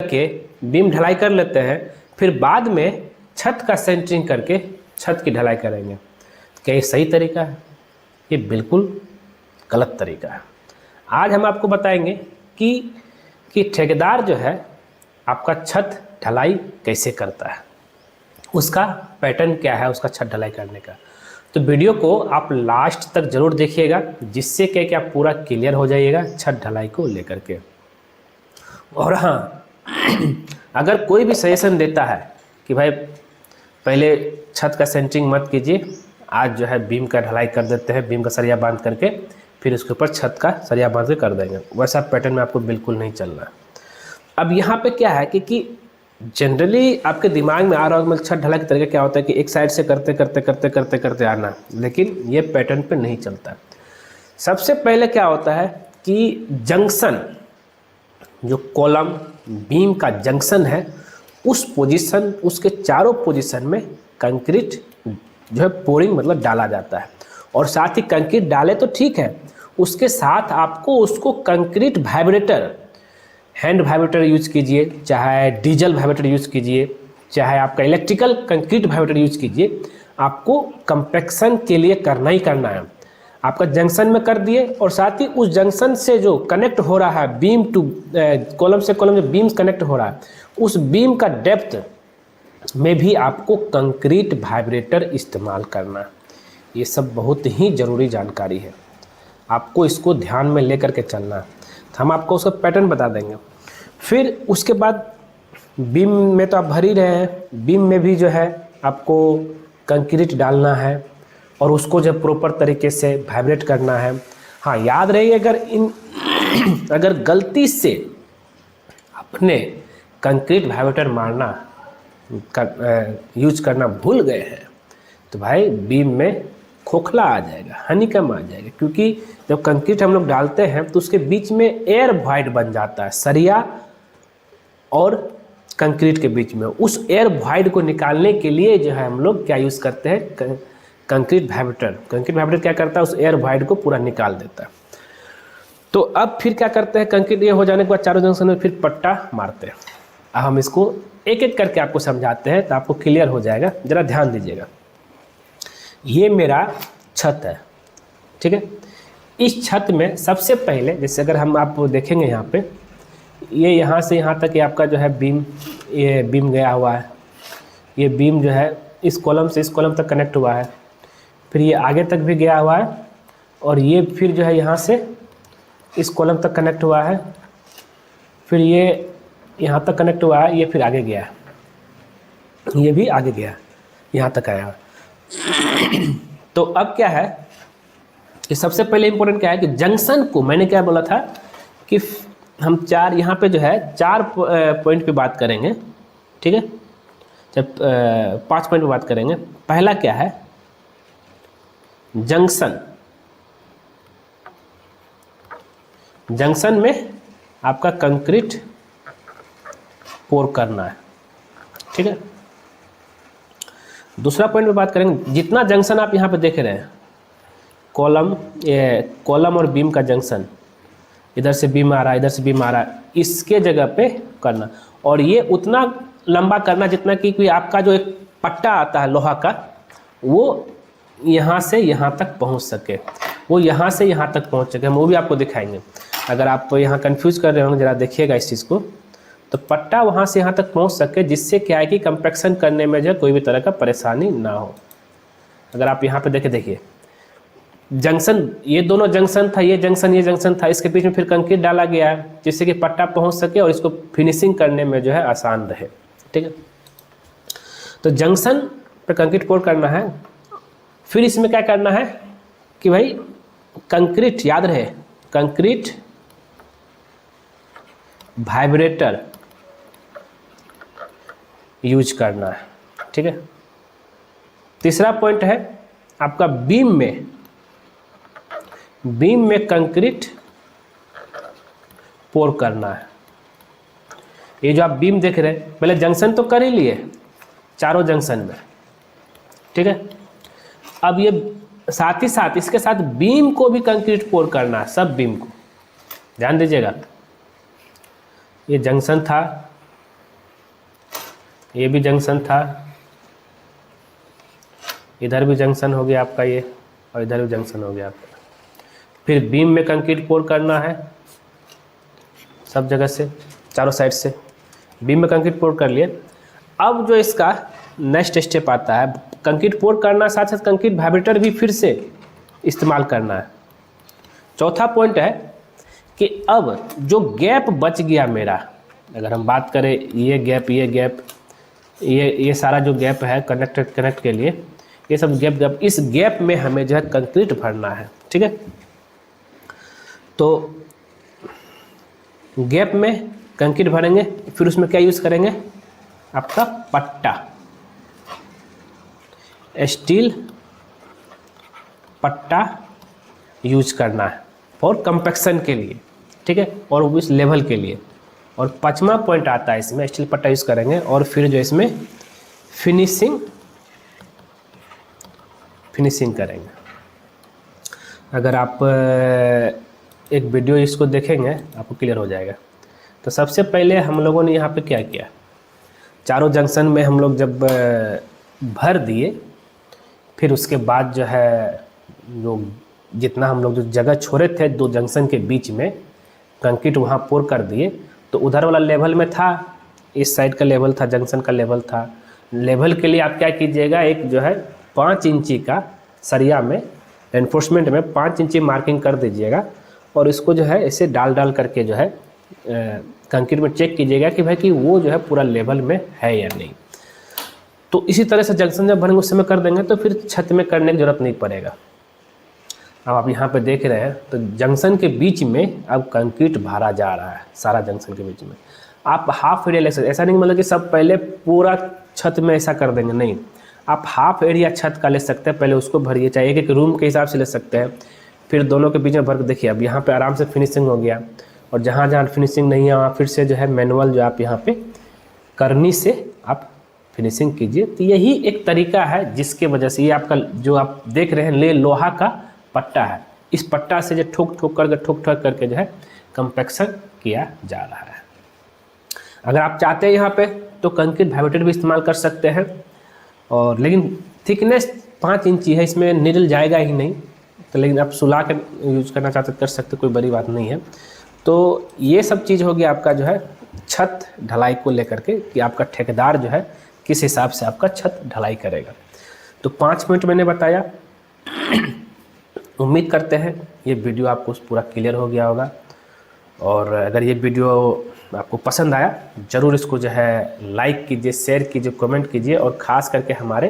के बीम ढलाई कर लेते हैं, फिर बाद में छत का सेंटरिंग करके छत की ढलाई करेंगे। क्या ये सही तरीका है? ये बिल्कुल गलत तरीका है। आज हम आपको बताएंगे कि ठेकेदार जो है आपका छत ढलाई कैसे करता है, उसका पैटर्न क्या है उसका छत ढलाई करने का। तो वीडियो को आप लास्ट तक ज़रूर देखिएगा, जिससे कि आप पूरा क्लियर हो जाइएगा छत ढलाई को लेकर के। और हाँ, अगर कोई भी सजेशन देता है कि भाई पहले छत का सेंटरिंग मत कीजिए, आज जो है बीम का ढलाई कर देते हैं, बीम का सरिया बांध करके फिर उसके ऊपर छत का सरिया बांध के कर देंगे, वैसा पैटर्न में आपको बिल्कुल नहीं चलना। अब यहाँ पे क्या है कि जनरली आपके दिमाग में आ रहा होगा छत ढलाई का तरीका क्या होता है कि एक साइड से करते करते करते करते करते आना, लेकिन ये पैटर्न पे नहीं चलता। सबसे पहले क्या होता है कि जंक्शन, जो कॉलम बीम का जंक्शन है, उस पोजीशन, उसके चारों पोजीशन में कंक्रीट जो है पोरिंग मतलब डाला जाता है। और साथ ही कंक्रीट डाले तो ठीक है, उसके साथ आपको उसको concrete vibrator, hand vibrator use कीजिए, चाहे डीजल वाइब्रेटर यूज कीजिए, चाहे आपका इलेक्ट्रिकल कंक्रीट वाइब्रेटर यूज कीजिए, आपको कंपैक्शन के लिए करना ही करना है। आपका जंक्शन में कर दिए और साथ ही उस जंक्शन से जो कनेक्ट हो रहा है बीम टू कॉलम से कॉलम जो बीम्स कनेक्ट हो रहा है, उस बीम का डेप्थ में भी आपको कंक्रीट वाइब्रेटर इस्तेमाल करना। ये सब बहुत ही ज़रूरी जानकारी है, आपको इसको ध्यान में लेकर के चलना। तो हम आपको उसका पैटर्न बता देंगे। फिर उसके बाद बीम में तो आप भर ही रहे हैं, बीम में भी जो है आपको कंक्रीट डालना है और उसको जो प्रॉपर तरीके से वाइब्रेट करना है। हाँ, याद रहिए अगर गलती से अपने कंक्रीट वाइब्रेटर मारना यूज करना भूल गए हैं तो भाई बीम में खोखला आ जाएगा, हनीकम आ जाएगा। क्योंकि जब कंक्रीट हम लोग डालते हैं तो उसके बीच में एयर वॉइड बन जाता है, सरिया और कंक्रीट के बीच में। उस एयर वॉइड को निकालने के लिए जो है हम लोग क्या यूज़ करते हैं, कंक्रीट वाइब्रेटर। कंक्रीट वाइब्रेटर क्या करता है, उस एयर वॉइड को पूरा निकाल देता है। तो अब फिर क्या करते हैं, कंक्रीट ये हो जाने के बाद चारों जंक्शन में फिर पट्टा मारते हैं। अब हम इसको एक एक करके आपको समझाते हैं तो आपको क्लियर हो जाएगा, ज़रा ध्यान दीजिएगा। ये मेरा छत है, ठीक है। इस छत में सबसे पहले, जैसे अगर हम आप देखेंगे यहाँ पे, ये यहाँ से यहाँ तक ये आपका जो है बीम, ये बीम गया हुआ है। ये बीम जो है इस कॉलम से इस कॉलम तक कनेक्ट हुआ है, फिर ये आगे तक भी गया हुआ है और ये फिर जो है यहाँ से इस कॉलम तक कनेक्ट हुआ है, फिर ये यहाँ तक कनेक्ट हुआ है, ये फिर आगे गया, ये भी आगे गया, यहाँ तक आया। तो अब क्या है कि सबसे पहले इंपॉर्टेंट क्या है कि जंक्शन को, मैंने क्या बोला था कि हम चार, यहाँ पे जो है 4 पॉइंट पे बात करेंगे, ठीक है। जब 5 पॉइंट पे बात करेंगे। पहला क्या है, जंक्शन। जंक्शन में आपका कंक्रीट पोर करना है, ठीक है। दूसरा पॉइंट पे बात करेंगे, जितना जंक्शन आप यहाँ पे देख रहे हैं, कॉलम और बीम का जंक्शन, इधर से बीम आ रहा है, इधर से बीम आ रहा है, इसके जगह पे करना। और ये उतना लंबा करना जितना कि आपका जो एक पट्टा आता है लोहा का, वो यहाँ से यहाँ तक पहुँच सके, वो यहाँ से यहाँ तक पहुँच सके। हम वो भी आपको दिखाएंगे। अगर आप यहाँ कंफ्यूज कर रहे होंगे, ज़रा देखिएगा इस चीज़ को। तो पट्टा वहाँ से यहाँ तक पहुँच सके, जिससे क्या है कि कंपैक्शन करने में जो कोई भी तरह का परेशानी ना हो। अगर आप यहाँ पे देखिए जंक्शन, ये दोनों जंक्शन था, ये जंक्शन था, इसके बीच में फिर कंक्रीट डाला गया है जिससे कि पट्टा पहुँच सके और इसको फिनिशिंग करने में जो है आसान रहे, ठीक है। तो जंक्शन पे कंक्रीट पोर करना है। फिर इसमें क्या करना है कि भाई कंक्रीट, याद रहे, कंक्रीट वाइब्रेटर यूज करना है, ठीक है। तीसरा पॉइंट है आपका बीम में कंक्रीट पोर करना है। ये जो आप बीम देख रहे हैं, पहले जंक्शन तो कर ही लिए, चारों जंक्शन में, ठीक है। अब ये साथ ही साथ इसके साथ बीम को भी कंक्रीट पोर करना है, सब बीम को। ध्यान दीजिएगा, ये जंक्शन था, ये भी जंक्शन था, इधर भी जंक्शन हो गया आपका ये, और इधर भी जंक्शन हो गया आपका। फिर बीम में कंक्रीट पोर करना है सब जगह से, चारों साइड से बीम में कंक्रीट पोर कर लिए। अब जो इसका नेक्स्ट स्टेप आता है, कंक्रीट पोर करना साथ साथ कंक्रीट वाइब्रेटर भी फिर से इस्तेमाल करना है। चौथा पॉइंट है कि अब जो गैप बच गया मेरा, अगर हम बात करें ये गैप ये सारा जो गैप है कनेक्ट के लिए, ये सब गैप इस गैप में हमें जो है कंक्रीट भरना है, ठीक है। तो गैप में कंक्रीट भरेंगे, फिर उसमें क्या यूज़ करेंगे, आपका पट्टा, स्टील पट्टा यूज करना है फॉर कंपैक्शन के लिए, ठीक है, और उस लेवल के लिए। और पांचवा पॉइंट आता है इसमें, स्टील पट्टा यूज़ करेंगे और फिर जो इसमें फिनिशिंग करेंगे। अगर आप एक वीडियो इसको देखेंगे आपको क्लियर हो जाएगा। तो सबसे पहले हम लोगों ने यहाँ पे क्या किया, चारों जंक्शन में हम लोग जब भर दिए, फिर उसके बाद जो है जो जितना हम लोग जो जगह छोड़े थे दो जंक्शन के बीच में कंक्रीट वहाँ पोर कर दिए, तो उधर वाला लेवल में था, इस साइड का लेवल था, जंक्शन का लेवल था। लेवल के लिए आप क्या कीजिएगा, एक जो है 5 इंची का सरिया में एनफोर्समेंट में 5 इंची मार्किंग कर दीजिएगा, और इसको जो है ऐसे डाल करके जो है कंक्रीट में चेक कीजिएगा कि भाई कि वो जो है पूरा लेवल में है या नहीं। तो इसी तरह से जंक्शन जब भरेंगे उस समय कर देंगे तो फिर छत में करने की ज़रूरत नहीं पड़ेगा। अब आप यहाँ पे देख रहे हैं तो जंक्शन के बीच में अब कंक्रीट भरा जा रहा है, सारा जंक्शन के बीच में। आप हाफ एरिया ले सकते, ऐसा नहीं मतलब कि सब पहले पूरा छत में ऐसा कर देंगे, नहीं, आप हाफ एरिया छत का ले सकते हैं, पहले उसको भरिए, चाहे एक रूम के हिसाब से ले सकते हैं, फिर दोनों के बीच में भर के देखिए। अब यहाँ पे आराम से फिनिशिंग हो गया, और जहाँ जहाँ फिनिशिंग नहीं है वहाँ फिर से जो है मैनुअल जो आप यहाँ पे करनी से आप फिनिशिंग कीजिए। तो यही एक तरीका है जिसके वजह से ये आपका जो आप देख रहे हैं ले लोहा का पट्टा है, इस पट्टा से जो ठोक ठोक करके जो है कंपैक्शन किया जा रहा है। अगर आप चाहते हैं यहाँ पे तो कंक्रीट वाइब्रेटर भी इस्तेमाल कर सकते हैं, और लेकिन थिकनेस 5 इंची है, इसमें निडल जाएगा ही नहीं, तो लेकिन आप सुला कर यूज़ करना चाहते कर सकते, कोई बड़ी बात नहीं है। तो ये सब चीज़ हो गया आपका जो है छत ढलाई को लेकर के, कि आपका ठेकेदार जो है किस हिसाब से आपका छत ढलाई करेगा। तो 5 मिनट मैंने बताया। उम्मीद करते हैं ये वीडियो आपको पूरा क्लियर हो गया होगा, और अगर ये वीडियो आपको पसंद आया ज़रूर इसको जो है लाइक कीजिए, शेयर कीजिए, कमेंट कीजिए, और ख़ास करके हमारे